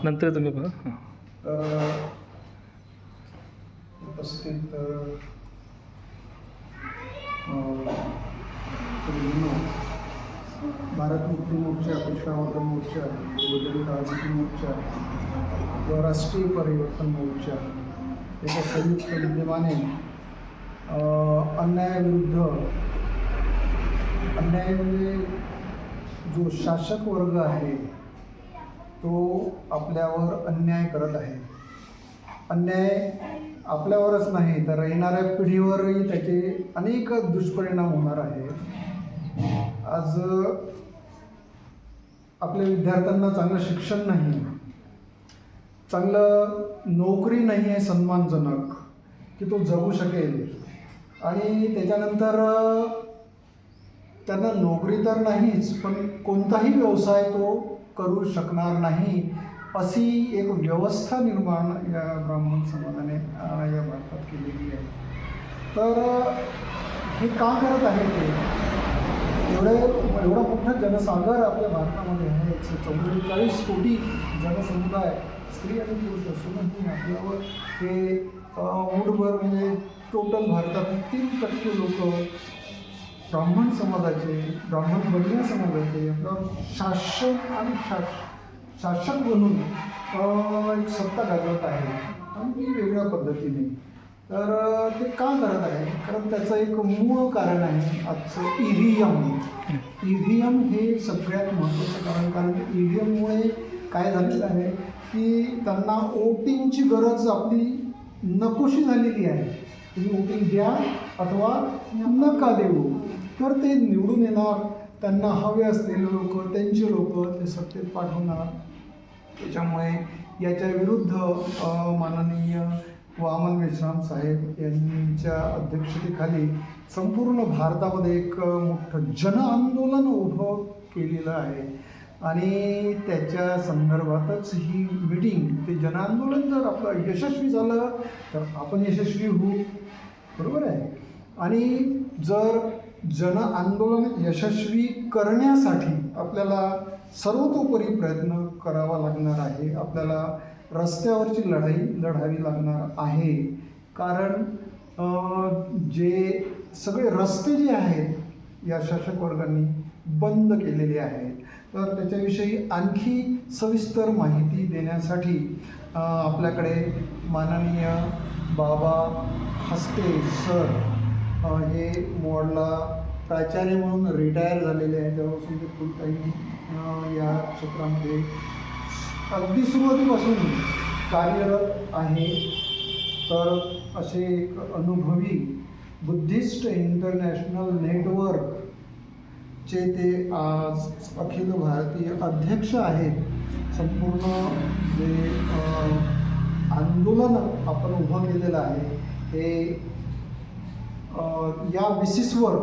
नंतर तुम्ही बघा. हां. तर उपस्थित भारत मुक्ती मोर्चा, पेशवावर्धन मोर्चा, बहुजन क्रांती मोर्चा व राष्ट्रीय परिवर्तन मोर्चा याच्या संयुक्त विद्यमाने अन्याय म्हणजे जो शासक वर्ग आहे तो आपल्यावर अन्याय करत आहे. अन्याय आपल्यावरच नाही तर येणाऱ्या पिढीवरही त्याचे अनेक दुष्परिणाम होणार आहे. आज आपल्या विद्यार्थ्यांना चांगलं शिक्षण नाही, चांगलं नोकरी नाही आहे सन्मानजनक की तो जगू शकेल, आणि त्याच्यानंतर त्यांना नोकरी तर नाहीच पण कोणताही व्यवसाय तो करू शकणार नाही, अशी एक व्यवस्था निर्माण या ब्राह्मण समाजाने या भारतात केलेली आहे. तर हे का करत आहे ते? एवढा मोठा जनसागर आपल्या भारतामध्ये आहे. 144 कोटी जनसमुदाय, स्त्री आणि पुरुष असूनही आपल्यावर हे मूठभर म्हणजे टोटल भारतात 3% लोक ब्राह्मण समाजाचे, ब्राह्मण वर्गीय समाजाचे आपल्यावर शासन आणि शासक बनून एक सत्ता गाजवत आहे, आणि वेगळ्या पद्धतीने. तर ते का करत आहे? कारण त्याचं एक मूळ कारण आहे आजचं EVM हे सगळ्यात महत्त्वाचं कारण EVMमुळे काय झालेलं आहे की त्यांना वोटिंगची गरज आपली नकोशी झालेली आहे. तुम्ही वोटिंग द्या अथवा नका देऊ, तर ते निवडून येणार, त्यांना हवे असलेले लोक, त्यांचे लोक ते सत्तेत पाठवणार. त्याच्यामुळे याच्या विरुद्ध माननीय वामन मेश्राम साहेब यांच्या अध्यक्षतेखाली संपूर्ण भारतामध्ये एक मोठं जनआंदोलन उभं केलेलं आहे, आणि त्याच्या संदर्भातच ही मीटिंग. ते जनआंदोलन जर आपलं यशस्वी झालं तर आपण यशस्वी होऊ, बरोबर आहे. आणि जर जनआंदोलन यशस्वी करण्यासाठी आपल्याला सर्वतोपरी प्रयत्न करावा लागणार आहे. आपल्याला रस्त्यावरची लढाई लढावी लागणार आहे, कारण जे सगळे रस्ते जे आहेत या शासक वर्गांनी बंद केलेले आहेत. तर त्याच्याविषयी आणखी सविस्तर माहिती देण्यासाठी आपल्याकडे माननीय बाबा हस्ते सर हे मोडला प्राचार्य म्हणून रिटायर झालेले आहे. तेव्हापासून ते फुल टाईम या क्षेत्रामध्ये अगदी सुरुवातीपासून कार्यरत आहे. तर असे एक अनुभवी बुद्धिस्ट इंटरनॅशनल नेटवर्कचे ते आज अखिल भारतीय अध्यक्ष आहेत. संपूर्ण जे आंदोलन आपण उभं केलेलं आहे हे या बेसिसवर,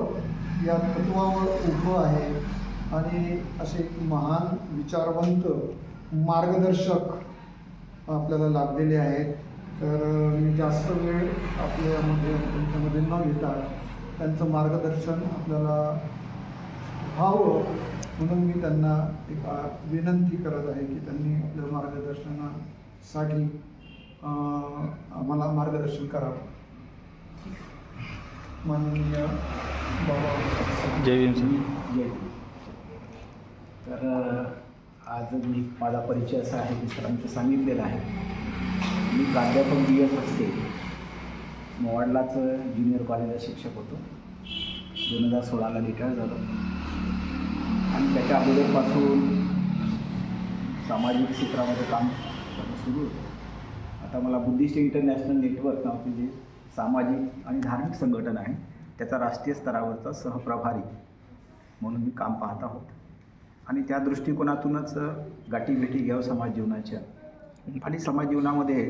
या तत्वावर उभं आहे, आणि असे महान विचारवंत मार्गदर्शक आपल्याला लाभलेले आहेत. तर मी जास्त वेळ तुमच्यामध्ये न घेता त्यांचं मार्गदर्शन आपल्याला व्हावं म्हणून मी त्यांना एक विनंती करत आहे की त्यांनी आपल्या मार्गदर्शनासाठी आम्हाला मार्गदर्शन करावं. माननीय बाबा. जय भीम. जय. तर आज माझा परिचय असा आहे की सरांचं सांगितलेलं आहे. मी प्राध्यापक BS हस्ते मोवाडलाच ज्युनियर कॉलेजला शिक्षक होतो. 2016ला रिटायर झालो, आणि त्याच्या अगोदरपासून सामाजिक क्षेत्रामध्ये काम करणं सुरू होतं. आता मला बुद्धिस्ट इंटरनॅशनल नेटवर्क नावाचे जे सामाजिक आणि धार्मिक संघटन आहे त्याचा राष्ट्रीय स्तरावरचा सहप्रभारी म्हणून मी काम पाहत आहोत, आणि त्या दृष्टिकोनातूनच गाठीभेटी घ्यावं समाज जीवनाच्या, आणि समाज जीवनामध्ये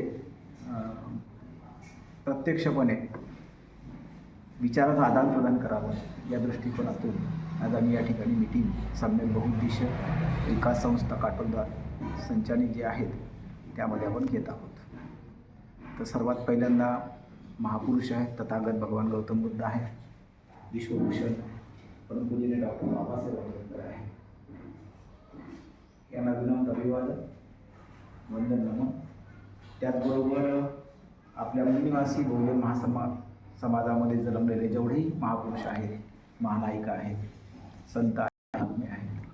प्रत्यक्षपणे विचाराचं आदानप्रदान करावं या दृष्टिकोनातून आज आम्ही या ठिकाणी मीटिंग सम्यक बहुउद्देशीय विकास संस्था काटोलद्वार संचालित जे आहेत त्यामध्ये आपण घेत आहोत. तर सर्वात पहिल्यांदा महापुरुष आहेत, तथागत भगवान गौतम बुद्ध आहे, विश्वभूषण परमपूज्य डॉक्टर बाबासाहेब आंबेडकर आहे. यांना विनम्र अभिवादन. वंदन नमन. त्याचबरोबर आपल्या मूळनिवासी बहुजन समाजामध्ये जन्मलेले जेवढेही महापुरुष आहेत, महानायिका आहेत, संत आहेत,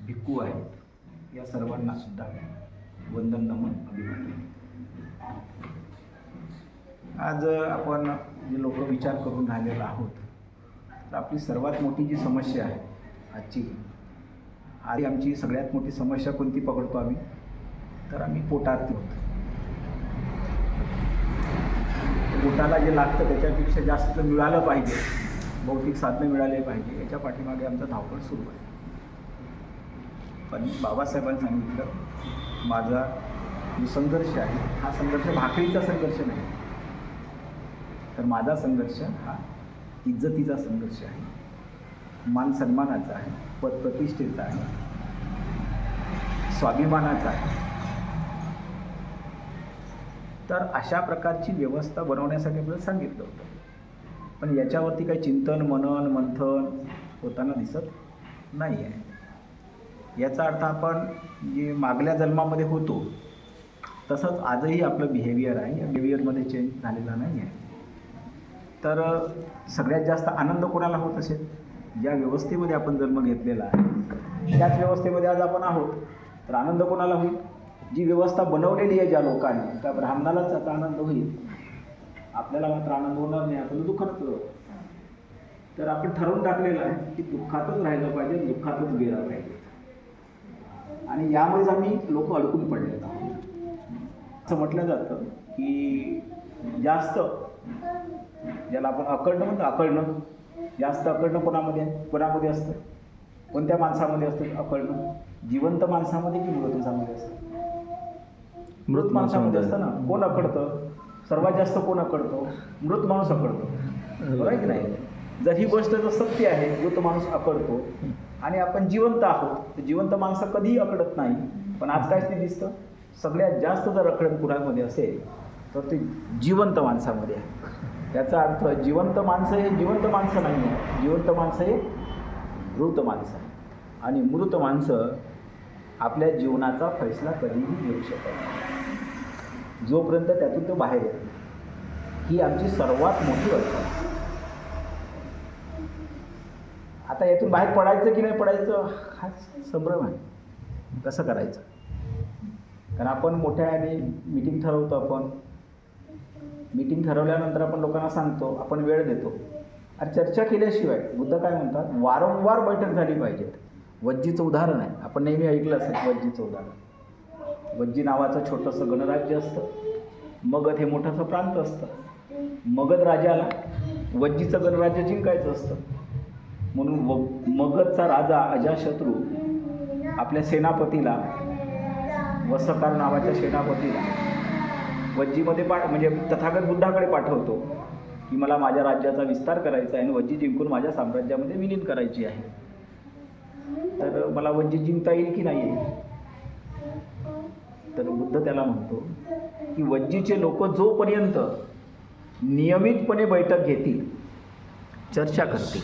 भिक्खू आहेत, या सर्वांना सुद्धा वंदन नमन अभिवादन. आज आपण जे लोक विचार करून राहिलेलो आहोत, तर आपली सर्वात मोठी जी समस्या आहे आजची आमची सगळ्यात मोठी समस्या कोणती पकडतो आम्ही, तर आम्ही पोटार्थी होतो. पोटाला जे लागतं त्याच्यापेक्षा जास्त मिळालं पाहिजे, भौतिक साधनं मिळाले पाहिजे, याच्या पाठीमागे आमचा धावपळ सुरू आहे. पण बाबासाहेबांनी सांगितलं, माझा जो संघर्ष आहे हा संघर्ष भाकरीचा संघर्ष नाही, तर माझा संघर्ष हा इज्जतीचा संघर्ष आहे, मान सन्मानाचा आहे, पदप्रतिष्ठेचा आहे, स्वाभिमानाचा आहे. तर अशा प्रकारची व्यवस्था बनवण्यासाठी आपल्याला सांगितलं होतं. पण याच्यावरती काही चिंतन मनन मंथन होताना दिसत नाही आहे. याचा अर्थ आपण जे मागल्या जन्मामध्ये होतो तसंच आजही आपलं बिहेवियर आहे, या बिहेवियरमध्ये चेंज झालेला नाही आहे. तर सगळ्यात जास्त आनंद कोणाला होत असेल? ज्या व्यवस्थेमध्ये आपण जन्म घेतलेला आहे त्याच व्यवस्थेमध्ये आज आपण आहोत, तर आनंद कोणाला होईल? जी व्यवस्था बनवलेली आहे ज्या लोकांनी, त्या ब्राह्मणालाच त्याचा आनंद होईल, आपल्याला मात्र आनंद होणार नाही, आपण दुःखात. तर आपण ठरवून टाकलेलं आहे की दुःखातच राहिलं पाहिजे, दुःखातच गेलं पाहिजे, आणि यामुळेच आम्ही लोक अडकून पडलेत आहोत. असं म्हटलं जातं की जास्त ज्याला आपण अकळणं म्हणतो, अकळणं जास्त अकळणं कोणामध्ये असतं? कोणत्या माणसामध्ये असतं अकळणं? जिवंत माणसामध्ये की मृत माणसामध्ये असतं? मृत माणसामध्ये असतं ना. कोण अकडतं? सर्वात जास्त कोण अकडतो? मृत माणूस अकडतो, बरोबर आहे की नाही? जर ही गोष्ट जर सत्य आहे, मृत माणूस अकडतो आणि आपण जिवंत आहोत, तर जिवंत माणसं कधीही अकडत नाही. पण आज काय ते दिसतं, सगळ्यात जास्त जर अकडण कुणामध्ये असेल तर ते जिवंत माणसामध्ये आहे. याचा अर्थ जिवंत माणसं हे जिवंत माणसं नाही आहे, जिवंत माणसं हे मृत माणसं आहे. आणि मृत माणसं आपल्या जीवनाचा फैसला कधीही घेऊ शकत नाही, जोपर्यंत त्यातून तो बाहेर येतो. ही आमची सर्वात मोठी अडचण आहे. आता यातून बाहेर पडायचं की नाही पडायचं हा संभ्रम आहे. कसं करायचं? कारण आपण मोठ्याने मीटिंग ठरवतो, आपण मीटिंग ठरवल्यानंतर आपण लोकांना सांगतो, आपण वेळ देतो. अरे चर्चा केल्याशिवाय, बुद्ध काय म्हणतात, वारंवार बैठक झाली पाहिजेत. वज्जीचं उदाहरण आहे, आपण नेहमी ऐकलं असेल वज्जीचं उदाहरण. वज्जी नावाचं छोटंसं गणराज्य असतं, मगध हे मोठंसं प्रांत असतं. मगध राजाला वज्जीचं गणराज्य जिंकायचं असतं, म्हणून मगधचा राजा अजाशत्रू आपल्या सेनापतीला, वसकार नावाच्या सेनापतीला वज्जीमध्ये म्हणजे तथागत बुद्धाकडे पाठवतो की मला माझ्या राज्याचा विस्तार करायचा आहे आणि वज्जी जिंकून माझ्या साम्राज्यामध्ये विलीन करायची आहे. तर मला वज्जी जिंकता येईल की नाही येईल? तर बुद्ध त्याला म्हणतो की वज्जीचे लोक जोपर्यंत नियमितपणे बैठक घेतील, चर्चा करतील,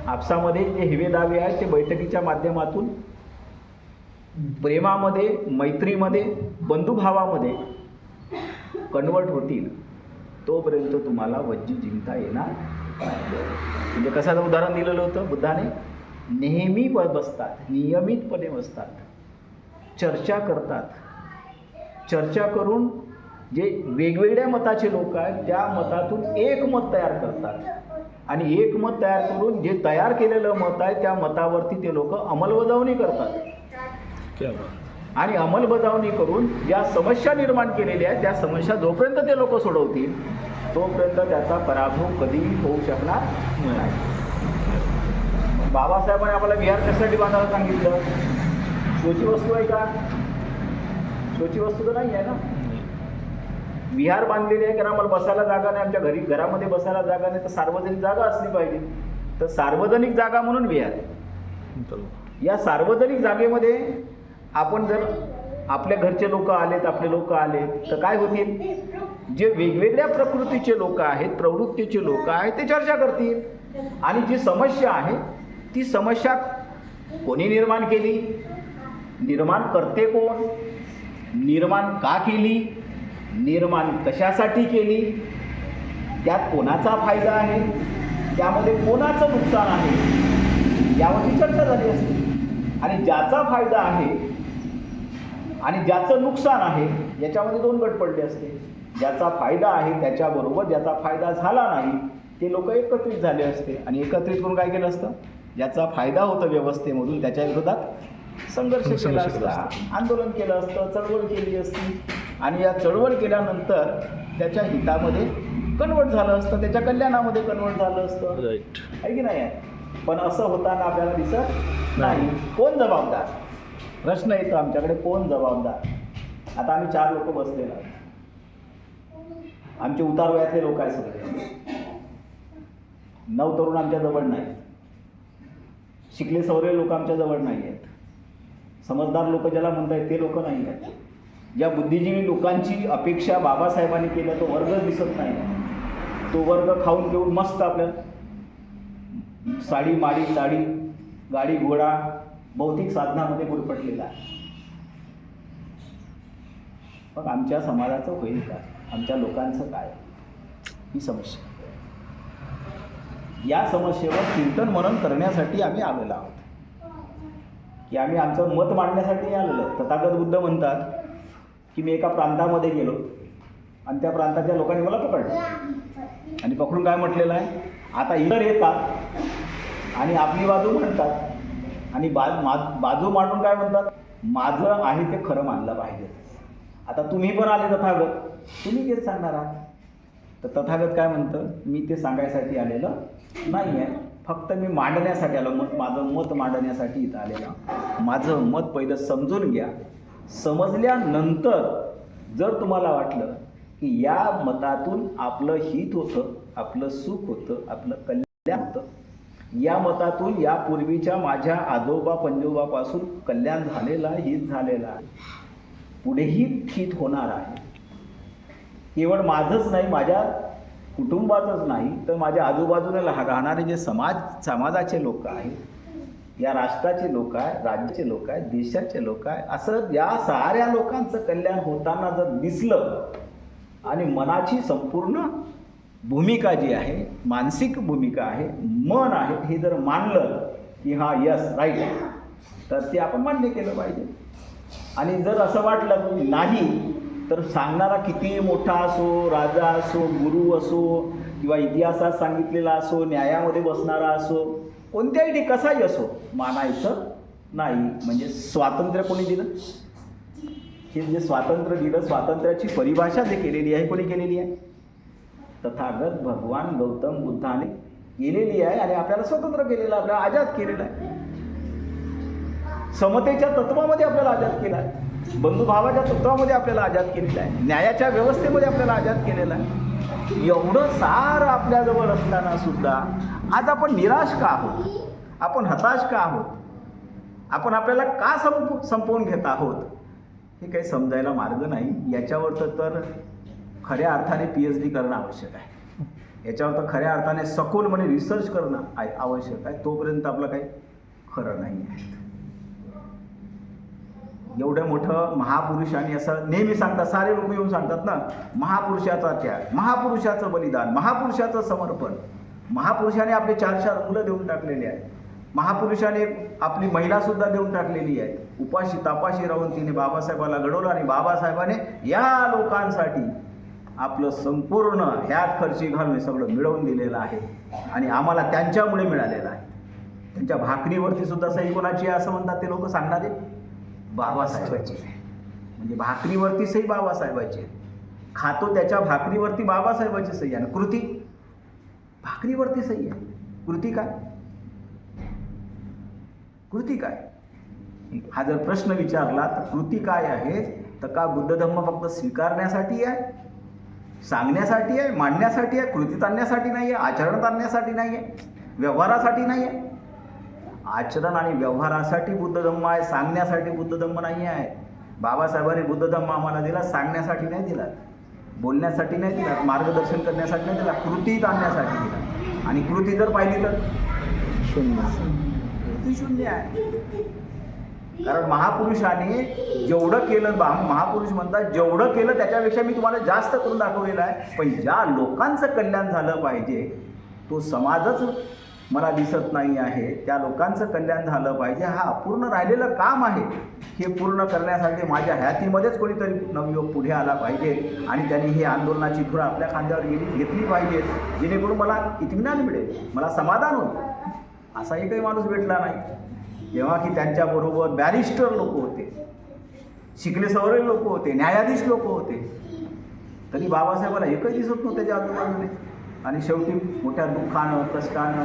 आपसामध्ये जे हिवे दावे आहेत ते बैठकीच्या माध्यमातून प्रेमामध्ये, मैत्रीमध्ये, बंधुभावामध्ये कन्वर्ट होतील, तोपर्यंत तुम्हाला वज्जी जिंकता येणार नाही. म्हणजे कसं उदाहरण दिलेलं होतं बुद्धाने? नेहमी बसतात, नियमितपणे बसतात, चर्चा करतात, चर्चा करून जे वेगवेगळ्या मताचे लोक आहेत त्या मतातून एक मत तयार करतात, आणि एक मत तयार करून जे तयार केलेलं मत आहे त्या मतावरती ते लोक अंमलबजावणी करतात. आणि अंमलबजावणी करून ज्या समस्या निर्माण केलेल्या आहेत त्या समस्या जोपर्यंत ते लोक सोडवतील तोपर्यंत त्याचा पराभव कधीही होऊ शकणार नाही. बाबासाहेबांनी आम्हाला विहार कशासाठी बांधायला सांगितलं? शोची वस्तू आहे का? शोची वस्तू तर नाही आहे ना. विहार बांधलेली आहे कारण आम्हाला बसायला जागा नाही, आमच्या घरामध्ये बसायला जागा नाही, तर सार्वजनिक जागा असली पाहिजे. तर सार्वजनिक जागा म्हणून विहार. या सार्वजनिक जागेमध्ये आपण जर आपल्या घरचे लोक आलेत, आपले लोक आले, तर काय होतील? जे वेगवेगळ्या प्रकृतीचे लोक आहेत, प्रवृत्तीचे लोक आहेत, ते चर्चा करतील. आणि जी समस्या आहे ती समस्या कोणी निर्माण केली? निर्माण करते कोण, निर्माण का केली, निर्माण कशासाठी केली, त्यात कोणाचा फायदा आहे, त्यामध्ये कोणाचं नुकसान आहे, यावरची चर्चा झाली असते. आणि ज्याचा फायदा आहे आणि ज्याचं नुकसान आहे याच्यामध्ये दोन गट पडले असते. ज्याचा फायदा आहे त्याच्याबरोबर ज्याचा फायदा झाला नाही ते लोक एकत्रित झाले असते आणि एकत्रित करून काय केलं असतं, ज्याचा फायदा होता व्यवस्थेमधून त्याच्या विरोधात संघर्ष केला असता, आंदोलन केलं असतं, चळवळ केली असती आणि या चळवळ केल्यानंतर त्याच्या हितामध्ये कन्वर्ट झालं असतं, त्याच्या कल्याणामध्ये कन्वर्ट झालं असतं. राईट. आहे की नाही आहे? पण असं होताना आपल्याला दिसत नाही. कोण जबाबदार? प्रश्न येतो आमच्याकडे, कोण जबाबदार? आता आम्ही 4 लोक बसलेलो आहोत. आमचे उतार वयातले लोक आहेत सगळे. 9 तरुण आमच्या जवळ नाहीत, शिकले सवरले लोक आमच्या जवळ नाही आहेत, समजदार लोक ज्याला म्हणतायत ते लोक नाही आहेत. ज्या बुद्धिजीवी लोकांची अपेक्षा बाबासाहेबांनी केल्या तो वर्गच दिसत नाही. तो वर्ग खाऊन पिऊन मस्त आपल्या साडी माडी चाडी गाडी घोडा भौतिक साधनामध्ये गुरफटलेला आहे. मग आमच्या समाजाचं होईल काय, आमच्या लोकांचं काय, ही समस्या. या समस्येवर चिंतन मनन करण्यासाठी आम्ही आलेलो आहोत, की आम्ही आमचं मत मांडण्यासाठी आलेलो. तथागत बुद्ध म्हणतात की मी एका प्रांतामध्ये गेलो आणि त्या प्रांताच्या लोकांनी मला पकडलं आणि पकडून काय म्हटलेलं आहे, आता इतर येतात आणि आपली बाजू म्हणतात आणि बाजू मांडून काय म्हणतात, माझं आहे ते खरं मानलं पाहिजे. आता तुम्ही पण आले तथागत, तुम्ही तेच सांगणार आहात. तर तथागत काय म्हणतं, मी ते सांगायसाठी आलेलं नाही आहे, फक्त मी मांडण्यासाठी आलो, माझं मत मांडण्यासाठी इथं आलेलं. माझं मत पहिलं समजून घ्या. समजल्यानंतर जर तुम्हाला वाटलं की या मतातून आपलं हित होतं, आपलं सुख होतं, आपलं कल्याण होतं, या मतातून यापूर्वीच्या माझ्या आजोबा पंजोबापासून कल्याण झालेलं आहे, हित झालेलं आहे, पुढेही हित होणार आहे. केवळ माझंच नाही, माझ्या कुटुंबाचंच नाही, तर माझ्या आजूबाजूला राहणारे जे समाजाचे लोक आहेत, या राष्ट्राचे लोक आहे, राज्याचे लोक आहे, देशाचे लोक आहे, असं या साऱ्या लोकांचं कल्याण होताना जर दिसलं आणि मनाची संपूर्ण भूमिका जी आहे, मानसिक भूमिका आहे, मन आहे, हे जर मानलं की हा यस राईट आहे, तर ते आपण मान्य केलं पाहिजे. आणि जर असं वाटलं की नाही, तर सांगणारा किती मोठा असो, राजा असो, गुरु असो, किंवा इतिहासात सांगितलेला असो, न्यायामध्ये बसणारा असो, कोणत्याही कसाही असो, मानायचं नाही. म्हणजे स्वातंत्र्य कोणी दिलं? हे जे स्वातंत्र्य दिलं, स्वातंत्र्याची परिभाषा जे केलेली आहे, कोणी केलेली आहे? तथागत भगवान गौतम बुद्धाने केलेली आहे आणि आपल्याला स्वतंत्र केलेलं, आपल्याला आजाद केलेलं आहे. समतेच्या तत्वामध्ये आपल्याला आजाद केला आहे, बंधुभावाच्या तत्वामध्ये आपल्याला आजाद केलेला आहे, न्यायाच्या व्यवस्थेमध्ये आपल्याला आजाद केलेला आहे. एवढं सारं आपल्याजवळ असताना सुद्धा आज आपण निराश का आहोत, आपण हताश का आहोत, आपण आपल्याला का संपवून घेत आहोत, हे काही समजायला मार्ग नाही. याच्यावर तर खऱ्या अर्थाने PhD करणं आवश्यक आहे. याच्यावर तर खऱ्या अर्थाने सखोलपणे रिसर्च करणं आवश्यक आहे. तोपर्यंत आपलं काही खरं नाही आहे. एवढं मोठं महापुरुषांनी असं नेहमी सांगतात, सारे लोक येऊन सांगतात ना, महापुरुषाचा त्याग, महापुरुषाचं बलिदान, महापुरुषाचं समर्पण. महापुरुषाने आपले 4 मुलं देऊन टाकलेले आहेत, महापुरुषाने आपली महिलासुद्धा देऊन टाकलेली आहे. उपाशी तापाशी राहून तिने बाबासाहेबाला घडवलं आणि बाबासाहेबाने या लोकांसाठी आपलं संपूर्ण ह्यात खर्ची घालून सगळं मिळवून दिलेलं आहे आणि आम्हाला त्यांच्यामुळे मिळालेलं आहे. त्यांच्या भाकरीवरती सुद्धा सही कोणाची आहे असं म्हणतात ते लोक सांगणारे? बाबासाहेबाची. म्हणजे भाकरीवरती सही बाबासाहेबाची, खातो त्याच्या भाकरीवरती बाबासाहेबाची सही आहे. कृती भाकरीवरती सही आहे, कृती काय? कृती काय? हा जर प्रश्न विचारला तर कृती काय आहे, तर का बुद्ध धम्म फक्त स्वीकारण्यासाठी आहे, सांगण्यासाठी आहे, मांडण्यासाठी आहे, कृतीत आणण्यासाठी नाही आहे, आचरणात आणण्यासाठी नाही आहे, व्यवहारासाठी नाही आहे? आचरण आणि व्यवहारासाठी बुद्ध धम्म आहे, सांगण्यासाठी बुद्ध धम्म नाही आहे. बाबासाहेबांनी बुद्ध धम्म आम्हाला दिला, सांगण्यासाठी नाही दिला, बोलण्यासाठी नाही दिला, मार्गदर्शन करण्यासाठी नाही दिला, कृतीत आणण्यासाठी दिला. आणि कृती जर पाहिली तर शून्य, कृती शून्य आहे. कारण महापुरुषाने जेवढं केलं, महापुरुष म्हणतात जेवढं केलं त्याच्यापेक्षा मी तुम्हाला जास्त करून दाखवलेलं आहे. पण ज्या लोकांचं कल्याण झालं पाहिजे तो समाजच मला दिसत नाही आहे. त्या लोकांचं कल्याण झालं पाहिजे, हा अपूर्ण राहिलेलं काम आहे. हे पूर्ण करण्यासाठी माझ्या हयातीमध्येच कोणीतरी नवयुवक पुढे आला पाहिजे आणि त्यांनी ही आंदोलनाची धुरा आपल्या खांद्यावर घेतली पाहिजे, जेणेकरून मला इत्मीनान मिळेल, मला समाधान होईल. असा एकही माणूस भेटला नाही जेव्हा की त्यांच्याबरोबर बॅरिस्टर लोक होते, शिकले सवरलेले लोक होते, न्यायाधीश लोक होते, तरी बाबासाहेबाला एकही दिसत नव्हते त्याच्या आजूबाजूने. आणि शेवटी मोठ्या दुःखानं कष्टानं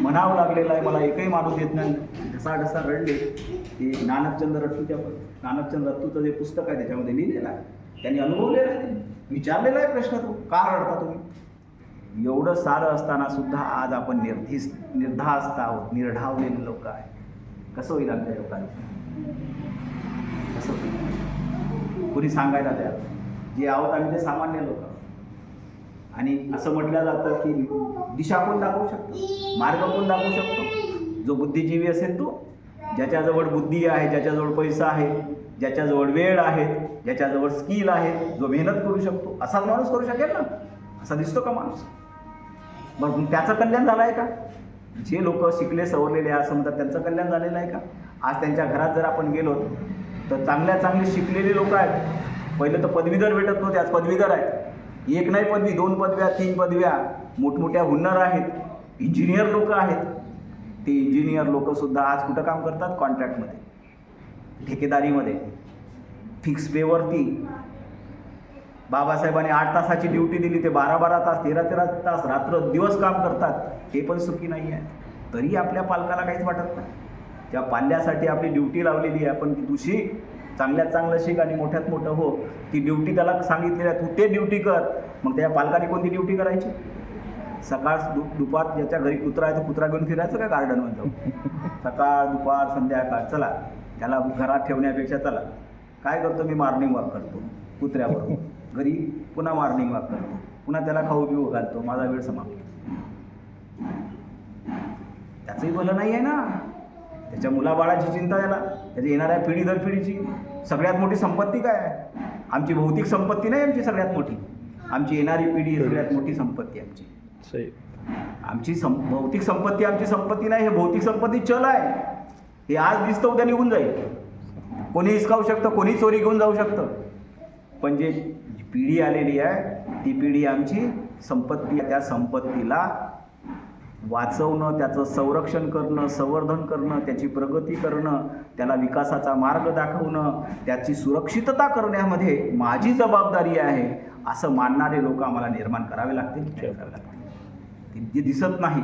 म्हणावं लागलेलं आहे, मला एकही माणूस येत नाही. ढसा रडले. ते नानकचंद रट्टूचं जे पुस्तक आहे त्याच्यामध्ये लिहिलेलं आहे, त्यांनी अनुभवलेलं आहे, विचारलेला आहे प्रश्न, तो का रडता तुम्ही. एवढं सारं असताना सुद्धा आज आपण निर्धास्त आहोत, निर्ढावलेले लोक आहे. कसं होईल आमच्या लोकांचं, कसं होईल कोणी सांगायला तयार. जे आहोत आम्ही ते सामान्य लोक. आणि असं म्हटलं जातं की दिशा कोण दाखवू शकतो, मार्ग कोण दाखवू शकतो, जो बुद्धिजीवी असेल तो. ज्याच्याजवळ बुद्धी आहे, ज्याच्याजवळ पैसा आहे, ज्याच्याजवळ वेळ आहे, ज्याच्याजवळ स्किल आहे, जो मेहनत करू शकतो, असाच माणूस करू शकेल ना. असा दिसतो का माणूस. मग त्याचं कल्याण झालं आहे का. जे लोक शिकले सवरलेले असं म्हणतात त्यांचं कल्याण झालेलं आहे का. आज त्यांच्या घरात जर आपण गेलो तर चांगले शिकलेले लोक आहेत. पहिलं तर पदवीधर भेटत नव्हते, आज पदवीधर आहेत. एक नाही पदवी, 2 पदव्या, 3 पदव्या, मोठमोठ्या हुन्नर आहेत, इंजिनियर लोक आहेत. ते इंजिनियर लोकसुद्धा आज कुठं काम करतात, कॉन्ट्रॅक्टमध्ये, ठेकेदारीमध्ये, फिक्स पेवरती. बाबासाहेबांनी 8 तासाची ड्युटी दिली, ते 12-12 तास, 13-13 तास रात्र दिवस काम करतात. ते पण सुखी नाही आहे. तरी आपल्या पालकाला काहीच वाटत नाही. त्या पाल्यासाठी आपली ड्युटी लावलेली आहे आपण, की तू शिक, चांगल्यात चांगलं शिक आणि मोठ्यात मोठं हो. ती ड्युटी त्याला सांगितलेली आहे, तू ते ड्युटी कर. मग त्या पालकाने कोणती ड्युटी करायची. सकाळ दुपार, ज्याच्या घरी कुत्रा आहे तो कुत्रा घेऊन फिरायचं का गार्डनमध्ये जाऊन. सकाळ दुपार संध्याकाळ, चला त्याला घरात ठेवण्यापेक्षा चला काय करतो मी, मॉर्निंग वॉक करतो कुत्र्याबरोबर, घरी पुन्हा मॉर्निंग वॉक करतो, पुन्हा त्याला खाऊ पिऊ घालतो, माझा वेळ समाप्त. त्याचंही भलं नाही आहे ना. त्याच्या मुलाबाळाची चिंता त्याला, त्याच्या येणाऱ्या पिढी दर पिढीची. सगळ्यात मोठी संपत्ती काय आहे. आमची भौतिक संपत्ती नाही आमची सगळ्यात मोठी, आमची येणारी पिढी ही सगळ्यात मोठी संपत्ती आमची. आमची भौतिक संपत्ती आमची संपत्ती नाही. हे भौतिक संपत्ती चल आहे, हे आज दिसतं उद्या निघून जाईल. कोणी हिसकावू शकतं, कोणी चोरी घेऊन जाऊ शकतं. पण जे पिढी आलेली आहे ती पिढी आमची संपत्ती. त्या संपत्तीला वाचवणं, त्याचं संरक्षण करणं, संवर्धन करणं, त्याची प्रगती करणं, त्याला विकासाचा मार्ग दाखवणं, त्याची सुरक्षितता करण्यामध्ये माझी जबाबदारी आहे असं मानणारे लोक आम्हाला निर्माण करावे लागतील. ते दिसत नाही,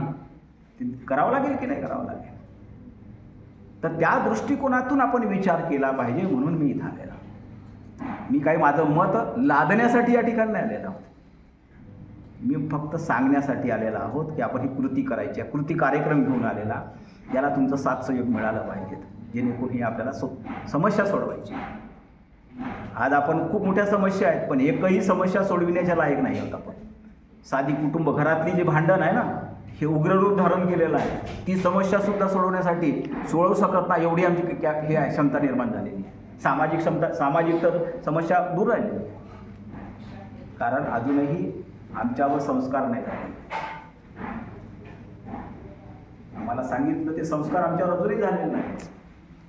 ते करावं लागेल की नाही करावं लागेल. तर त्या दृष्टिकोनातून आपण विचार केला पाहिजे. म्हणून मी इथं आलेलो. मी काही माझं मत लादण्यासाठी या ठिकाणी नाही आलेलो आहोत. मी फक्त सांगण्यासाठी आलेला आहोत की आपण ही कृती करायची आहे. कृती कार्यक्रम घेऊन आलेला, याला तुमचं साथ सहयोग मिळालं पाहिजेत, जेणेकरून ही आपल्याला समस्या सोडवायची. आज आपण खूप मोठ्या समस्या आहेत, पण एकही समस्या सोडविण्याच्या लायक नाही आहोत आपण. साधी कुटुंब घरातली जे भांडण आहे ना, हे उग्ररूप धारण केलेलं आहे. ती समस्यासुद्धा सोडवण्यासाठी सोडवू शकत नाही एवढी आमची हे आहे, क्षमता निर्माण झालेली आहे. सामाजिक तर समस्या दूर राहिली, कारण अजूनही आमच्यावर संस्कार नाही झाले. आम्हाला सांगितलं ते संस्कार आमच्यावर अजूनही झालेले नाही.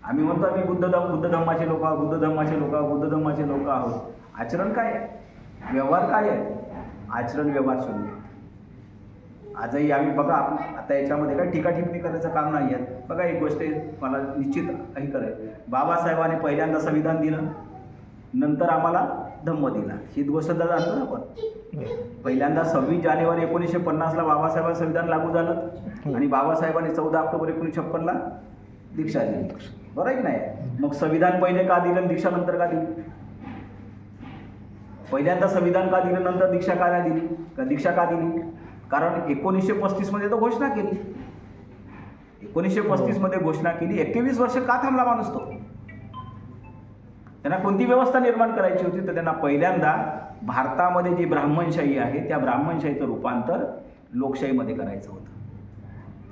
आम्ही म्हणतो आम्ही बुद्ध धम्माचे लोक आहोत, बुद्ध धम्माचे लोक आहोत. आचरण काय आहे, व्यवहार काय आहे. आचरण व्यवहार शून्य. आजही आम्ही बघा, आता याच्यामध्ये काही टीकाटिप्पणी करायचं काम नाही आहे. बघा, एक गोष्ट मला निश्चित काही करायचं, बाबासाहेबांनी पहिल्यांदा संविधान दिलं, नंतर आम्हाला धम्म दिला. ही गोष्ट जाणतो ना आपण. पहिल्यांदा 26 जानेवारी 1950ला बाबासाहेबांचं संविधान लागू झालं आणि बाबासाहेबांनी 14 ऑक्टोबर 1956ला दीक्षा दिली. बरं आहे की नाही. मग संविधान पहिले का दिलं आणि दीक्षा नंतर का दिली. पहिल्यांदा संविधान का दिलं, नंतर दीक्षा का नाही दिली. दीक्षा का दिली, कारण 1935 मध्ये तो घोषणा केली. 1935 मध्ये घोषणा केली. 21 वर्ष का थांबला माणूस तो. त्यांना कोणती व्यवस्था निर्माण करायची होती, तर त्यांना पहिल्यांदा भारतामध्ये जी ब्राह्मणशाही आहे त्या ब्राह्मणशाहीचं रूपांतर लोकशाहीमध्ये करायचं होतं.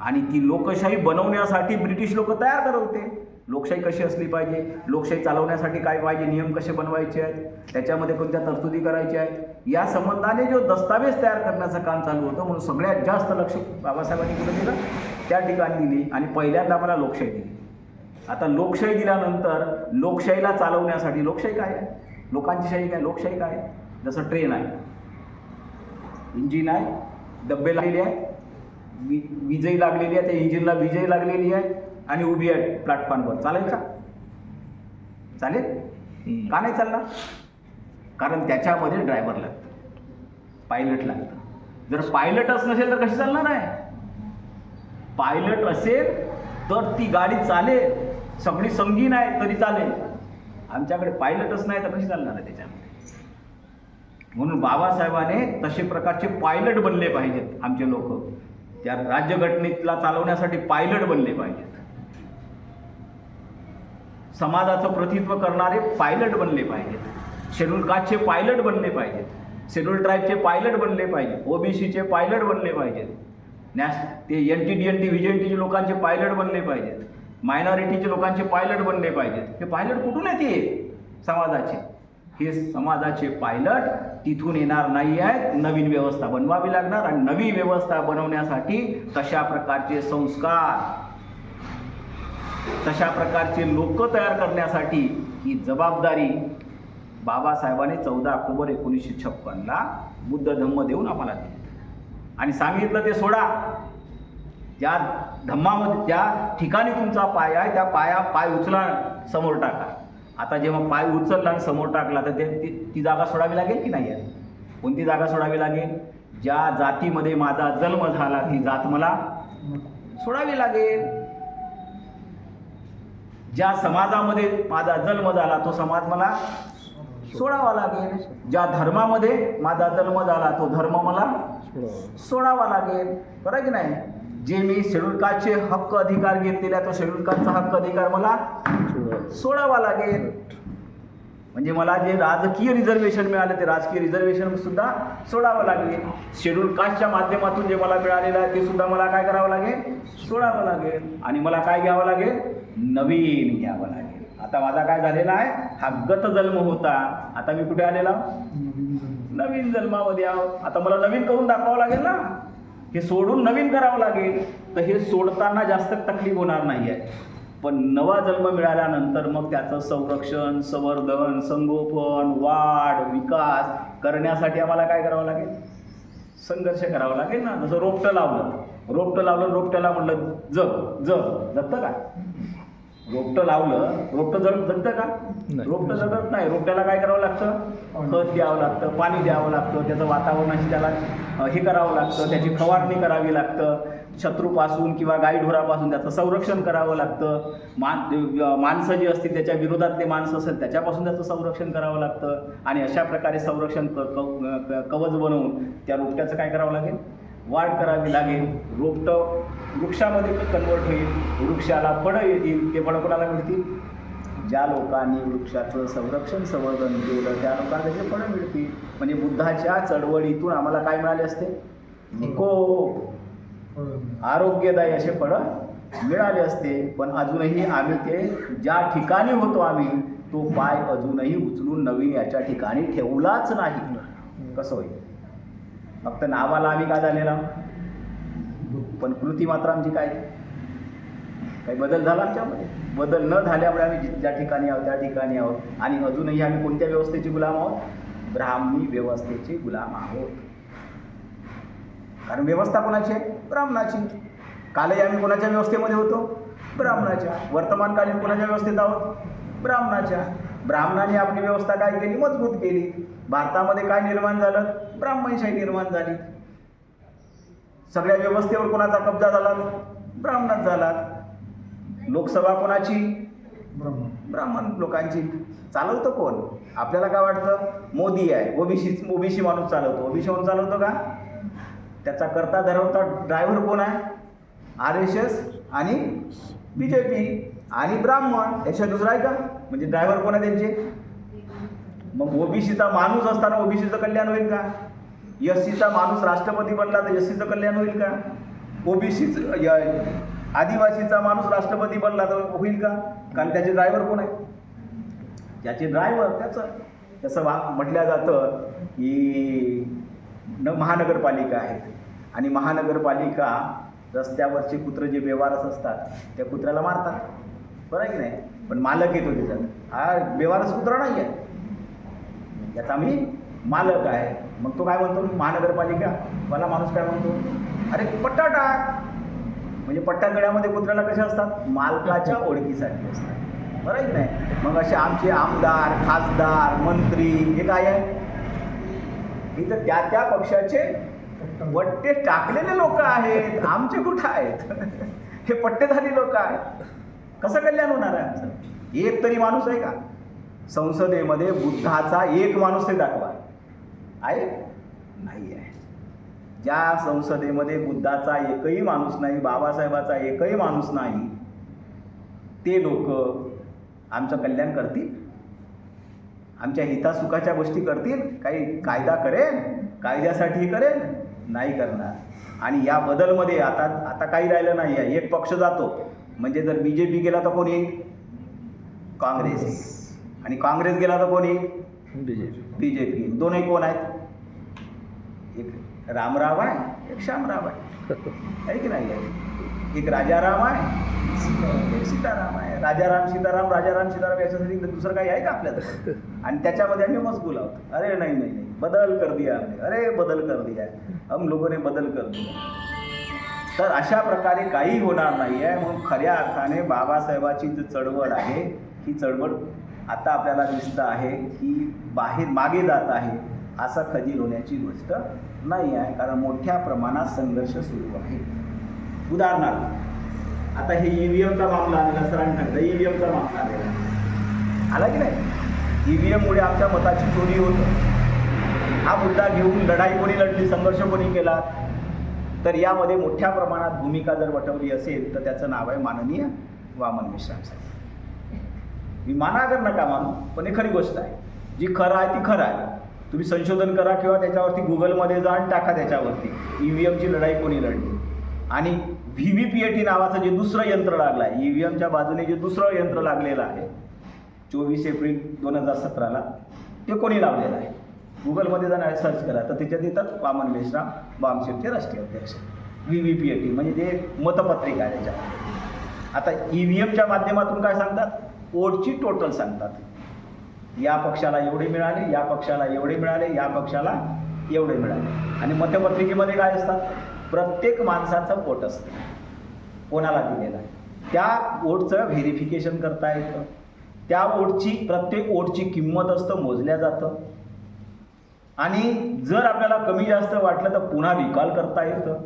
आणि ती लोकशाही बनवण्यासाठी ब्रिटिश लोक तयार करत होते. लोकशाही कशी असली पाहिजे, लोकशाही चालवण्यासाठी काय पाहिजे, नियम कसे बनवायचे आहेत, त्याच्यामध्ये कोणत्या तरतुदी करायच्या आहेत, या संबंधाने जो दस्तावेज तयार करण्याचं काम चालू होतं. म्हणून सगळ्यात जास्त लक्ष बाबासाहेबांनी कुठं दिलं, त्या ठिकाणी दिली. आणि पहिल्यांदा मला लोकशाही दिली. आता लोकशाही दिल्यानंतर लोकशाहीला चालवण्यासाठी, लोकशाही काय आहे, लोकांची शाही काय, लोकशाही काय आहे, जसं ट्रेन आहे, इंजिन आहे, डब्बे लागलेले आहे, वीजही लागलेली आहे, त्या इंजिनला वीजही लागलेली आहे आणि उभी आहे प्लॅटफॉर्मवर. चालेल का? चालेल का? नाही चालणार. कारण त्याच्यामध्ये ड्रायव्हर लागतं, पायलट लागतं. जर पायलटच नसेल तर कशी चालणार आहे? पायलट असेल तर ती गाडी चालेल, सगळी संगीन आहे तरी चालेल. आमच्याकडे पायलटच नाही तर कशी चालणार आहे त्याच्यामध्ये? म्हणून बाबासाहेबाने तसे प्रकारचे पायलट बनले पाहिजेत. आमचे लोक त्या राज्यघटनेला चालवण्यासाठी पायलट बनले पाहिजेत. समाजाचं प्रतिनिधित्व करणारे पायलट बनले पाहिजेत. शेड्यूल कास्टचे पायलट बनले पाहिजेत. शेड्यूल ट्राईबचे पायलट बनले पाहिजेत. ओबीसीचे पायलट बनले पाहिजेत. ते NTDNT VJNTचे लोकांचे पायलट बनले पाहिजेत. मायनॉरिटीचे लोकांचे पायलट बनले पाहिजेत. हे पायलट कुठून येते? समाजाचे. हे समाजाचे पायलट तिथून येणार नाही आहेत. नवीन व्यवस्था बनवावी लागणार. आणि नवी व्यवस्था बनवण्यासाठी तशा प्रकारचे संस्कार, तशा प्रकारचे लोक तयार करण्यासाठी ही जबाबदारी बाबासाहेबांनी 14 ऑक्टोबर 1956ला बुद्ध धम्म देऊन आम्हाला दिली. आणि सांगितलं ते सोडा. ज्या धम्मामध्ये ज्या ठिकाणी तुमचा पाय आहे त्या पाय उचला, समोर टाका. आता जेव्हा पाय उचलला आणि समोर टाकला तर ती जागा सोडावी लागेल की नाही? कोणती जागा सोडावी लागेल? ज्या जातीमध्ये माझा जन्म झाला ती जात मला सोडावी लागेल. ज्या समाजामध्ये माझा जन्म झाला तो समाज मला सोडावा लागेल. ज्या धर्मामध्ये माझा जन्म झाला तो धर्म मला सोडावा लागेल. बरं की नाही? जे मी शेड्यूल कास्टचे हक्क अधिकार घेतलेला तो शेड्यूल कास्टचा हक्क अधिकार मला सोडावा लागेल. म्हणजे मला जे राजकीय रिझर्वेशन मिळाले ते राजकीय रिझर्वेशन सुद्धा सोडावं लागेल. शेड्यूल कास्टच्या माध्यमातून जे मला मिळालेलं आहे ते सुद्धा मला काय करावं लागेल? सोडावं लागेल. आणि मला काय घ्यावं लागेल? नवीन घ्यावं लागेल. आता माझा काय झालेला आहे? हा गत जन्म होता, आता मी कुठे आलेला? नवीन जन्मामध्ये आहोत. आता मला नवीन करून दाखवावं लागेल ना. हे सोडून नवीन करावं लागेल. तर हे सोडताना जास्त तकलीफ होणार नाही आहे. पण नवा जन्म मिळाल्यानंतर मग त्याचं संरक्षण, संवर्धन, संगोपन, वाढ, विकास करण्यासाठी आम्हाला काय करावं लागेल? संघर्ष करावा लागेल ना. जसं रोपटं लावलं, रोपट्याला म्हटलं जगतं का? रोपटं लावलं, रोपटं जगतं का? रोपटं जगत नाही. रोपट्याला काय करावं लागतं? खत द्यावं लागतं, पाणी द्यावं लागतं, त्याचं वातावरणाशी त्याला हे करावं लागतं, त्याची फवारणी करावी लागतं, शत्रूपासून किंवा गाईढोरापासून त्याचं संरक्षण करावं लागतं. माणसं जी असतील त्याच्या विरोधातले माणसं असेल त्याच्यापासून त्याचं संरक्षण करावं लागतं. आणि अशा प्रकारे संरक्षण कवच बनवून त्या रोपट्याचं काय करावं लागेल? वाढ करावी लागेल. रोपटं वृक्षामध्ये कन्वर्ट होईल, वृक्षाला फळं येतील. ते फळं कोणाला मिळतील? ज्या लोकांनी वृक्षाचं संरक्षण संवर्धन केलं त्या लोकांना त्याचे फळं मिळतील. म्हणजे बुद्धाच्या चळवळीतून आम्हाला काय मिळाले असते? निकोप, आरोग्यदायी असे फळं मिळाले असते. पण अजूनही आम्ही ते ज्या ठिकाणी होतो आम्ही तो पाय अजूनही उचलून नवीन याच्या ठिकाणी ठेवलाच नाही. कसं होईल? फक्त नावाला आम्ही काय झालेला, पण कृती मात्र आमची काय? काही बदल झाला आमच्यामध्ये? बदल न झाल्यामुळे आम्ही ज्या ठिकाणी आहोत त्या ठिकाणी आहोत. आणि अजूनही आम्ही कोणत्या व्यवस्थेचे गुलाम आहोत? ब्राह्मणी व्यवस्थेचे गुलाम आहोत. कारण व्यवस्था कोणाची आहे? ब्राह्मणाची. कालही आम्ही कोणाच्या व्यवस्थेमध्ये होतो? ब्राह्मणाच्या. वर्तमानकालीन कोणाच्या व्यवस्थेत आहोत? ब्राह्मणाच्या. ब्राह्मणाने आपली व्यवस्था काय केली? मजबूत केली. भारतामध्ये काय निर्माण झालं? ब्राह्मणशाही निर्माण झाली. सगळ्या व्यवस्थेवर कोणाचा कब्जा झाला? ब्राह्मणात झाला. लोकसभा कोणाची? ब्राह्मण लोकांची. चालवतं कोण? आपल्याला काय वाटतं? मोदी आहे, ओबीसी माणूस चालवतो. ओबीसी माणूस चालवतो का? त्याचा करता धरवता ड्रायव्हर कोण आहे? RSS आणि BJP आणि ब्राह्मण. याशिवाय दुसरा आहे का? म्हणजे ड्रायव्हर कोण आहे त्यांचे? मग ओबीसीचा माणूस असताना ओबीसीचं कल्याण होईल का? SCचा माणूस राष्ट्रपती बनला तर SCचं कल्याण होईल का? आदिवासीचा माणूस राष्ट्रपती बनला तर होईल का? कारण त्याचे ड्रायव्हर कोण आहे? त्याचे ड्रायव्हर त्याचं म्हटलं जातं की महानगरपालिका आहेत आणि महानगरपालिका रस्त्यावरचे कुत्रं जे बेवारस असतात त्या कुत्र्याला मारतात, बरं आहे की नाही? पण मालक येतो त्याच्यात, हा बेवारस कुत्रा नाही आहे, याचा मी मालक आहे. मग तो काय म्हणतो? महानगरपालिका मला माणूस काय म्हणतो? अरे पट्टा टाक. म्हणजे पट्टा गळ्यामध्ये कुत्र्याला कशा असतात? मालकाच्या ओळखीसाठी असतात, बरं आहे की नाही? मग असे आमचे आमदार, खासदार, मंत्री हे काय आहे? इथं त्या पक्षाचे पट्टे टाकलेले लोक आहेत, आमचे कुठं आहेत? हे पट्टेधारी लोक आहेत. कसं कल्याण होणार आहे आमचं? एक तरी माणूस आहे का संसदेमध्ये बुद्धाचा? एक माणूस ते दाखवा आहे? नाही आहे. ज्या संसदेमध्ये बुद्धाचा एकही माणूस नाही, बाबासाहेबाचा एकही माणूस नाही, ते लोक आमचं कल्याण करतील? आमच्या हितासुखाच्या गोष्टी करतील? काही कायदा करेल? कायद्यासाठी करेल? नाही करणार. आणि या बदलमध्ये आता काही राहिलं नाही आहे. एक पक्ष जातो म्हणजे जर BJP गेला तर कोण येईल? काँग्रेस. आणि काँग्रेस गेला तर कोण येईल? BJP. दोनही कोण आहेत? एक रामराव आहे, एक श्यामराव आहे की नाही आहे? एक राजाराम आहे, एक सीताराम आहे. राजाराम सीताराम याच्यासाठी दुसरं काही आहे का आपल्याला? आणि त्याच्यामध्ये आम्ही मजबूल आहोत. अरे नाही, बदल कर दिया हमने, अरे बदल कर दिया, हम लोगों ने बदल कर दिया. तर अशा प्रकारे काही होणार नाही आहे. म्हणून खऱ्या अर्थाने बाबासाहेबाची जी चळवळ आहे ही चळवळ आता आपल्याला दिसतं आहे की मागे जात आहे. असं खजील होण्याची गोष्ट नाही आहे, कारण मोठ्या प्रमाणात संघर्ष सुरू आहे. उदाहरणार्थ आता हे EVMचा मामला आलेला, सरांनी सांगितलं EVMचा मामला आलेला आला की नाही? EVMमुळे आमच्या मताची चोरी होतं. हा मुद्दा घेऊन लढाई कोणी लढली, संघर्ष कोणी केला? तर यामध्ये मोठ्या प्रमाणात भूमिका जर वठवली असेल तर त्याचं नाव आहे माननीय वामन मेश्राम साहेब. मी मानागर नका मानू, पण हे खरी गोष्ट आहे. जी खरं आहे ती खरं आहे. तुम्ही संशोधन करा किंवा त्याच्यावरती गुगलमध्ये जा आणि टाका त्याच्यावरती EVMची लढाई कोणी लढली. आणि VVPAT नावाचं जे दुसरं यंत्र लागलं आहे, EVMच्या बाजूने जे दुसरं यंत्र लागलेलं आहे 24 एप्रिल 2017ला, ते कोणी लावलेलं आहे? गुगलमध्ये जाऊन सर्च करा तर त्याच्यात येतात वामन मेश्राम, वामशेपचे राष्ट्रीय अध्यक्ष. VVPAT म्हणजे जे मतपत्रिका आहे त्याच्यात. आता EVMच्या माध्यमातून काय सांगतात? वोटची टोटल सांगतात. या पक्षाला एवढे मिळाले, या पक्षाला एवढे मिळाले, या पक्षाला एवढे मिळाले. आणि मतपत्रिकेमध्ये काय असतात? प्रत्येक माणसाचं वोट असतं, कोणाला दिलेलं आहे त्या वोटचं व्हेरिफिकेशन करता येतं. त्या वोटची प्रत्येक वोटची किंमत असतं, मोजल्या जातं. आणि जर आपल्याला कमी जास्त वाटलं तर पुन्हा रिकॉल करता येतं,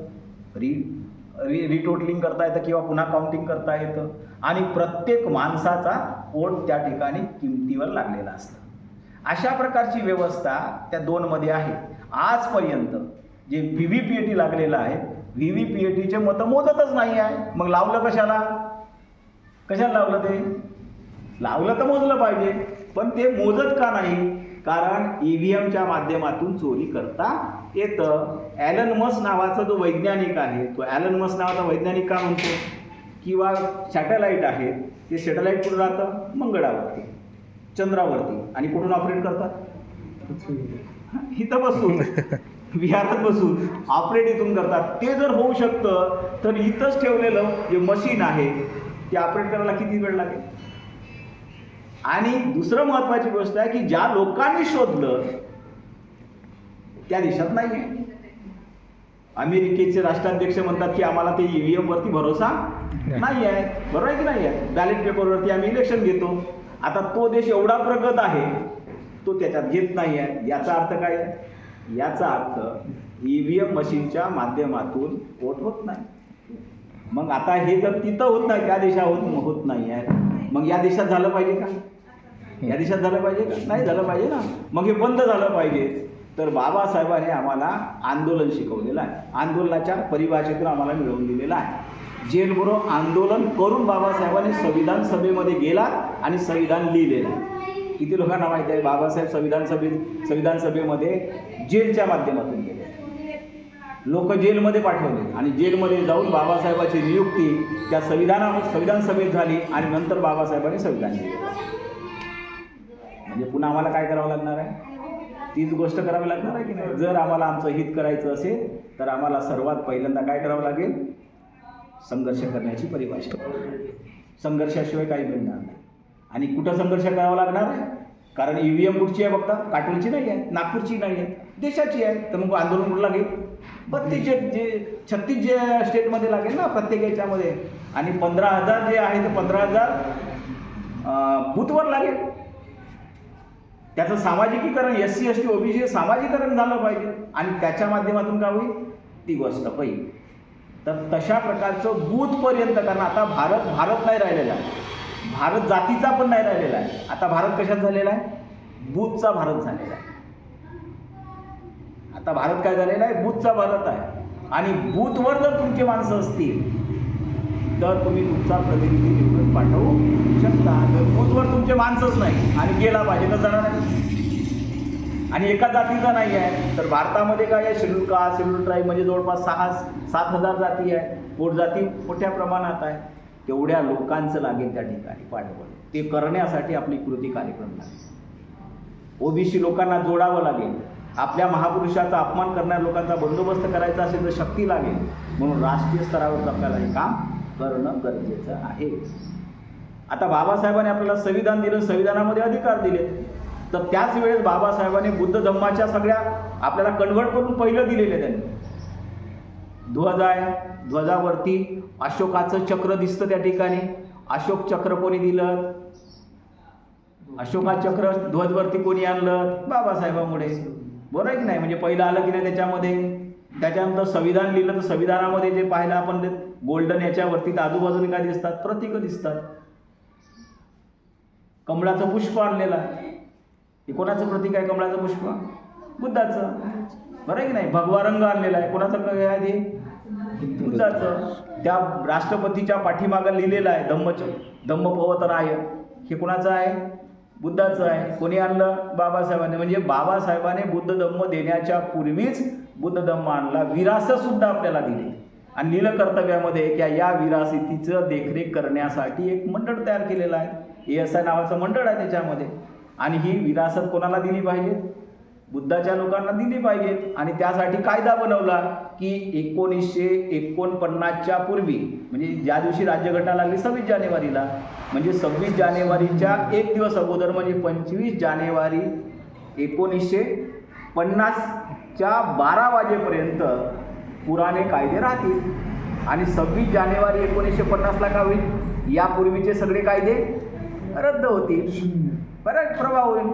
रिटोटलिंग करता येतं किंवा पुन्हा काउंटिंग करता येतं. आणि प्रत्येक माणसाचा वोट त्या ठिकाणी किमतीवर लागलेला असतं. अशा प्रकारची व्यवस्था त्या दोनमध्ये आहे. आजपर्यंत जे VVPAT लागलेलं आहे, VVPATचे मतं मोजतच नाही आहे. मग लावलं कशाला लावलं? ते लावलं तर मोजलं पाहिजे, पण ते मोजत का नाही? कारण EVMच्या माध्यमातून चोरी करता येतं. ॲलन मस्क नावाचा जो वैज्ञानिक आहे, तो ॲलन मस्क नावाचा वैज्ञानिक का म्हणतो? किंवा सॅटेलाईट आहे, ते सॅटेलाईट कुठं राहतं? मंगळावरती, चंद्रावरती. आणि कुठून ऑपरेट करतात? इथं बसून, विहारात बसून ऑपरेट इथून करतात. ते जर होऊ शकतं तर इथंच ठेवलेलं जे मशीन आहे ते ऑपरेट करायला किती वेळ लागेल? आणि दुसरं महत्त्वाची गोष्ट आहे की ज्या लोकांनी शोधलं त्या देशात नाही आहे. अमेरिकेचे राष्ट्राध्यक्ष म्हणतात की आम्हाला ते EVM वरती भरोसा नाही आहे, बरोबर आहे की नाही आहे? बॅलेट पेपरवरती आम्ही इलेक्शन घेतो. आता तो देश एवढा प्रगत आहे, तो त्याच्यात घेत नाही आहे. याचा अर्थ काय आहे? याचा अर्थ EVM मशीनच्या माध्यमातून वोट होत नाही. मग आता हे जर तिथं होत नाही, त्या देशात होत नाही आहे, मग या देशात झालं पाहिजे का? या देशात झालं पाहिजे का? नाही झालं पाहिजे ना. मग हे बंद झालं पाहिजे. तर बाबासाहेबांनी आम्हाला आंदोलन शिकवलेलं आहे. आंदोलनाच्या परिभाषेतून आम्हाला मिळवून दिलेलं आहे. जेलभरो आंदोलन करून बाबासाहेबांनी संविधान सभेमध्ये गेला आणि संविधान लिहिलेलं आहे. किती लोकांना माहिती आहे? बाबासाहेब संविधान सभेमध्ये जेलच्या माध्यमातून गेले. लोक जेलमध्ये पाठवले आणि जेलमध्ये जाऊन बाबासाहेबाची नियुक्ती त्या संविधान सभेत झाली आणि नंतर बाबासाहेबांनी संविधान लिहिलं. म्हणजे पुन्हा आम्हाला काय करावं लागणार आहे? तीच गोष्ट करावी लागणार आहे की नाही? जर आम्हाला आमचं हित करायचं असेल तर आम्हाला सर्वात पहिल्यांदा काय करावं लागेल? संघर्ष करण्याची परिभाषा. संघर्षाशिवाय काही मिळणार नाही. आणि कुठं संघर्ष करावा लागणार आहे? कारण EVM कुठची आहे बघता? काटोलची नाही आहे, नागपूरची नाही आहे, देशाची आहे. तर मग आंदोलन कुठं लागेल? प्रत्येक जे 36 जे स्टेटमध्ये लागेल ना, प्रत्येक याच्यामध्ये. आणि 15,000 जे आहे ते 15,000 बूथवर लागेल. त्याचं सामाजिकीकरण SC ST OBC सामाजिकरण झालं पाहिजे आणि त्याच्या माध्यमातून काय होईल? ती गोष्ट होईल. तर तशा प्रकारचं बूथपर्यंत, कारण आता भारत नाही राहिलेला आहे, भारत जातीचा पण नाही राहिलेला आहे. आता भारत कशात झालेला आहे? बूथचा भारत झालेला आहे. आता भारत काय झालेला आहे? बूथचा भारत आहे. आणि बूथवर जर तुमचे माणसं असतील तर तुम्ही तुमचा प्रतिनिधी निवडून पाठवू शकता. तर बूथवर तुमचे माणसंच नाही आणि गेला पाहिजे तर जाणार नाही. आणि एका जातीचा नाही आहे तर भारतामध्ये काय आहे? शेड्यूल कास्ट, शेड्यूल ट्राईब म्हणजे जवळपास 6,000-7,000 जाती आहे. पोट जाती मोठ्या प्रमाणात आहे. तेवढ्या लोकांचं लागेल त्या ठिकाणी पाठबळ. ते करण्यासाठी आपली कृती कार्यक्रम लागेल. OBC लोकांना जोडावं लागेल. आपल्या महापुरुषाचा अपमान करणाऱ्या लोकांचा बंदोबस्त करायचा असेल तर शक्ती लागेल. म्हणून राष्ट्रीय स्तरावर आपल्याला हे काम करणं गरजेचं आहे. आता बाबासाहेबांनी आपल्याला संविधान दिलं, संविधानामध्ये अधिकार दिले. तर त्याच वेळेस बाबासाहेबांनी बुद्ध धम्माच्या सगळ्या आपल्याला कन्व्हर्ट करून पहिलं दिलेले. त्यांनी ध्वज आहे, ध्वजावरती अशोकाचं चक्र दिसतं त्या ठिकाणी. अशोक चक्र कोणी दिलं? अशोका चक्र ध्वजवरती कोणी आणलं? बाबासाहेबांमुळे. बरोबर आहे की नाही? म्हणजे पहिलं आलं की नाही त्याच्यामध्ये. त्याच्यानंतर संविधान लिहिलं तर संविधानामध्ये जे पाहिलं आपण गोल्डन याच्यावरती तर आजूबाजूने काय दिसतात? प्रतीकं दिसतात. कमळाचं पुष्प आणलेलं आहे. हे कोणाचं प्रतीक आहे? कमळाचं पुष्प बुद्धाचं. बरं आहे की नाही? भगवा रंग आणलेला आहे. कोणाचं आहे ते? बुद्धाचं. त्या राष्ट्रपतीच्या पाठीमागं लिहिलेलं आहे धम्मपवतराय. हे कोणाचं आहे? बुद्धाचं आहे. कोणी आणलं? बाबासाहेबांनी. म्हणजे बाबासाहेबांनी बुद्ध धम्म देण्याच्या पूर्वीच बुद्ध धम्म आणला. विरासत सुद्धा आपल्याला दिली आणि लिहिलं कर्तव्यामध्ये की या विरासतीचं देखरेख करण्यासाठी एक मंडळ तयार केलेलं आहे. ASI नावाचं मंडळ आहे त्याच्यामध्ये. आणि ही विरासत कोणाला दिली पाहिजे? बुद्धाच्या लोकांना दिली पाहिजे. आणि त्यासाठी कायदा बनवला की 1949च्या पूर्वी, म्हणजे ज्या दिवशी राज्यघटना लागली 26 जानेवारीला, म्हणजे 26 जानेवारीच्या एक दिवस अगोदर म्हणजे 25 जानेवारी 1950च्या 12 वाजेपर्यंत पुराणे कायदे राहतील. आणि 26 जानेवारी 1950ला काय होईल? यापूर्वीचे सगळे कायदे रद्द होतील. बरं प्रभाव होईल.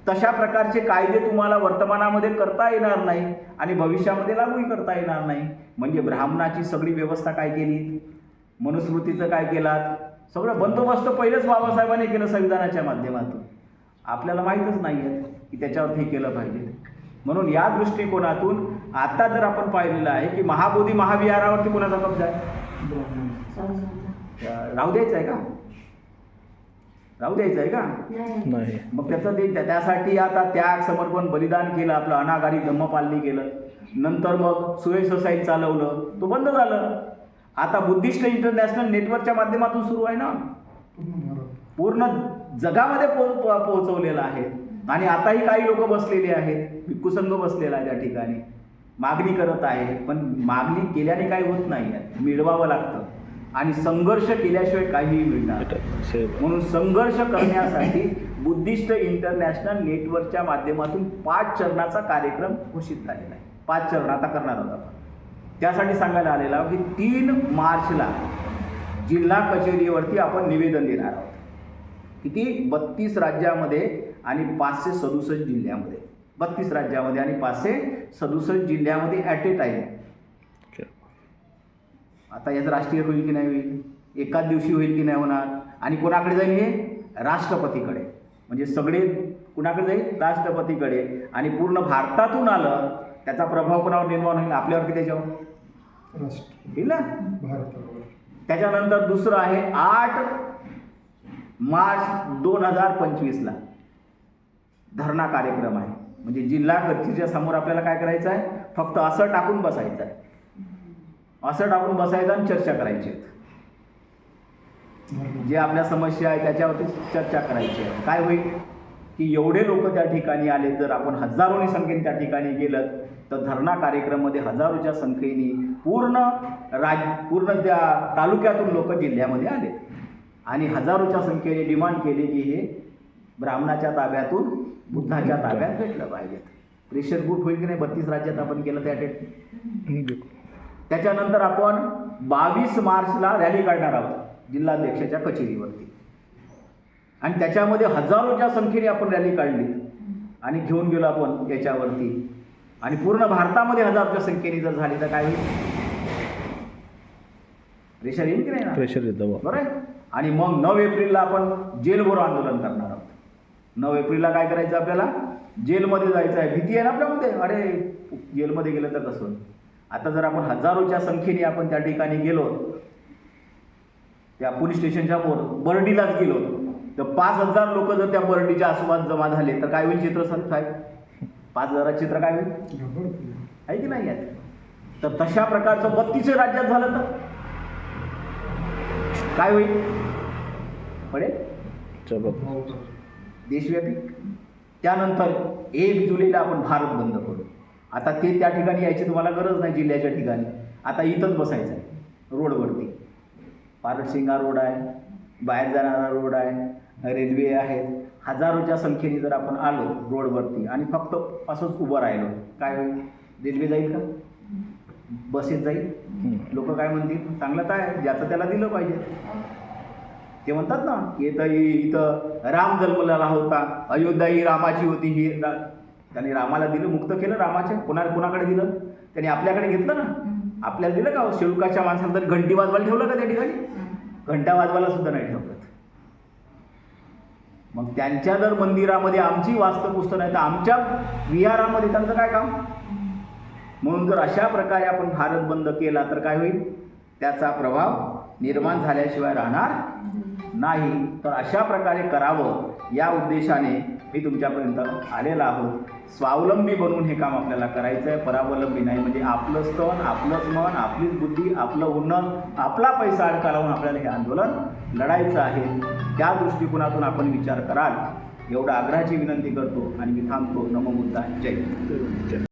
तशा प्रकारचे कायदे तुम्हाला वर्तमानामध्ये करता येणार नाही आणि भविष्यामध्ये लागूही करता येणार नाही. म्हणजे ब्राह्मणाची सगळी व्यवस्था काय केली? मनुस्मृतीचं काय केलात? सगळं बंदोबस्त पहिलेच बाबासाहेबांनी केलं संविधानाच्या माध्यमातून. आपल्याला माहीतच नाही आहे की त्याच्यावरती हे केलं पाहिजे. म्हणून या दृष्टिकोनातून आता जर आपण पाहिलेलं आहे की महाबोधी महाविहारावरती कोणाचा कब्जा आहे? राहू द्यायचं आहे का? राहू द्यायचं आहे का? नाही. मग त्याचं त्यासाठी आता त्याग, समर्पण, बलिदान केलं. आपलं अनागारी धम्मपालनी केलं. नंतर मग सुएझ सोसायटी चालवलं, तो बंद झालं. आता बुद्धिस्ट इंटरनॅशनल नेटवर्कच्या माध्यमातून सुरू आहे ना, पूर्ण जगामध्ये पोहोचवलेलं आहे. आणि आताही काही लोक बसलेले आहेत, भिक्खू बसलेला आहे त्या ठिकाणी, मागणी करत आहे. पण मागणी केल्याने काही होत नाही आहे, मिळवावं लागतं. आणि संघर्ष केल्याशिवाय काहीही मिळणार. म्हणून संघर्ष करण्यासाठी बुद्धिस्ट इंटरनॅशनल नेटवर्कच्या माध्यमातून 5 चरणाचा कार्यक्रम घोषित झालेला आहे. 5 चरण आता करणार होता. त्यासाठी सांगायला आलेला की 3 मार्चला जिल्हा कचेरीवरती आपण निवेदन देणार आहोत. किती? 32 राज्यामध्ये आणि 567 जिल्ह्यामध्ये. 32 राज्यामध्ये आणि 567 जिल्ह्यामध्ये ॲट ए टाईम. आता याचं राष्ट्रीय होईल की नाही होईल? एकाच दिवशी होईल की नाही होणार? आणि कोणाकडे जाईल हे? राष्ट्रपतीकडे. म्हणजे सगळे कुणाकडे जाईल? राष्ट्रपतीकडे. आणि पूर्ण भारतातून आलं त्याचा प्रभाव कोणावर निर्माण होईल? आपल्यावर की त्याच्यावर? होईल ना, भारतावर. त्याच्यानंतर दुसरं आहे 8 मार्च 2025ला धरणा कार्यक्रम आहे. म्हणजे जिल्हा कचेरीच्या समोर आपल्याला काय करायचं आहे? फक्त असं टाकून बसायचं आहे. असं टाकून बसायचं आणि चर्चा करायची आहे. जे आपल्या समस्या आहे त्याच्यावरती चर्चा करायची आहे. काय होईल की एवढे लोक त्या ठिकाणी आले, जर आपण हजारोनी संख्येने त्या ठिकाणी गेलं तर धरणा कार्यक्रममध्ये हजारोच्या संख्येने पूर्ण त्या तालुक्यातून लोक जिल्ह्यामध्ये आले आणि हजारोच्या संख्येने डिमांड केली की हे ब्राह्मणाच्या ताब्यातून बुद्धाच्या ताब्यात भेटलं पाहिजे. प्रेशर ग्रुप होईल की नाही 32 राज्यात आपण केलं त्या त्याच्यानंतर आपण 22 मार्चला रॅली काढणार आहोत जिल्हाध्यक्षाच्या कचेरीवरती आणि त्याच्यामध्ये हजारोच्या संख्येने आपण रॅली काढली आणि घेऊन गेलो आपण याच्यावरती आणि पूर्ण भारतामध्ये हजारोच्या संख्येने जर झाली तर काय होईल? प्रेशर येईल की नाही ना? प्रेशर येतं बरं आहे. आणि मग 9 एप्रिलला आपण जेलभरो आंदोलन करणार आहोत. 9 एप्रिलला काय करायचं आपल्याला? जेलमध्ये जायचं आहे. भीती आहे ना आपल्यामध्ये, अरे जेलमध्ये गेलं तर कसं? आता जर आपण हजारोच्या संख्येने आपण त्या ठिकाणी गेलो, त्या पोलीस स्टेशनच्या बर्डीलाच गेलो तर 5000 लोक जर त्या बर्डीच्या आसपास जमा झाले तर काय होईल चित्र साहेब? 5000 चित्र काय होईल? आहे की नाही यात? तर तशा प्रकारचं 32 राज्यात झालं तर काय होईल? पडेल देशव्यापी. त्यानंतर 1 जुलैला आपण भारत बंद करू. आता ते त्या ठिकाणी यायची तुम्हाला गरज नाही जिल्ह्याच्या ठिकाणी. आता इथंच बसायचं आहे रोडवरती. पारटसिंगा रोड आहे, बाहेर जाणारा रोड आहे, रेल्वे आहेत. हजारोच्या संख्येने जर आपण आलो रोडवरती आणि फक्त असंच उभं राहिलो काय होईल? रेल्वे जाईल का? बसेस जाईल? लोक काय म्हणतील? चांगलं काय ज्याचं त्याला दिलं पाहिजे. ते म्हणतात ना इथं राम जन्मलेला होता, अयोध्या ही रामाची होती. ही त्याने रामाला दिलं, मुक्त केलं रामाचे. कोणाकडे दिलं? त्याने आपल्याकडे घेतलं ना. आपल्याला दिलं का? शेळुकाच्या माणसाला तरी घंटी वाजवायला ठेवलं का त्या ठिकाणी? घंटा वाजवायला सुद्धा नाही ठेवलं. मग त्यांच्या जर मंदिरामध्ये आमची वास्तुपुस्त नाही तर आमच्या विहारामध्ये त्यांचं काय काम? म्हणून जर अशा प्रकारे आपण भारत बंद केला तर काय होईल? त्याचा प्रभाव निर्माण झाल्याशिवाय राहणार नाही. तर अशा प्रकारे करावं या उद्देशाने मी तुमच्यापर्यंत आलेला आहोत. स्वावलंबी बनवून हे काम आपल्याला करायचं आहे, परावलंबी नाही. म्हणजे आपलं स्तन, आपलंच मन, आपलीच बुद्धी, आपलं उन्नत, आपला पैसा अडका लावून आपल्याला हे आंदोलन लढायचं आहे. त्या दृष्टिकोनातून आपण विचार कराल एवढं आग्रहाची विनंती करतो आणि मी थांबतो. नमो बुद्धाय. जय.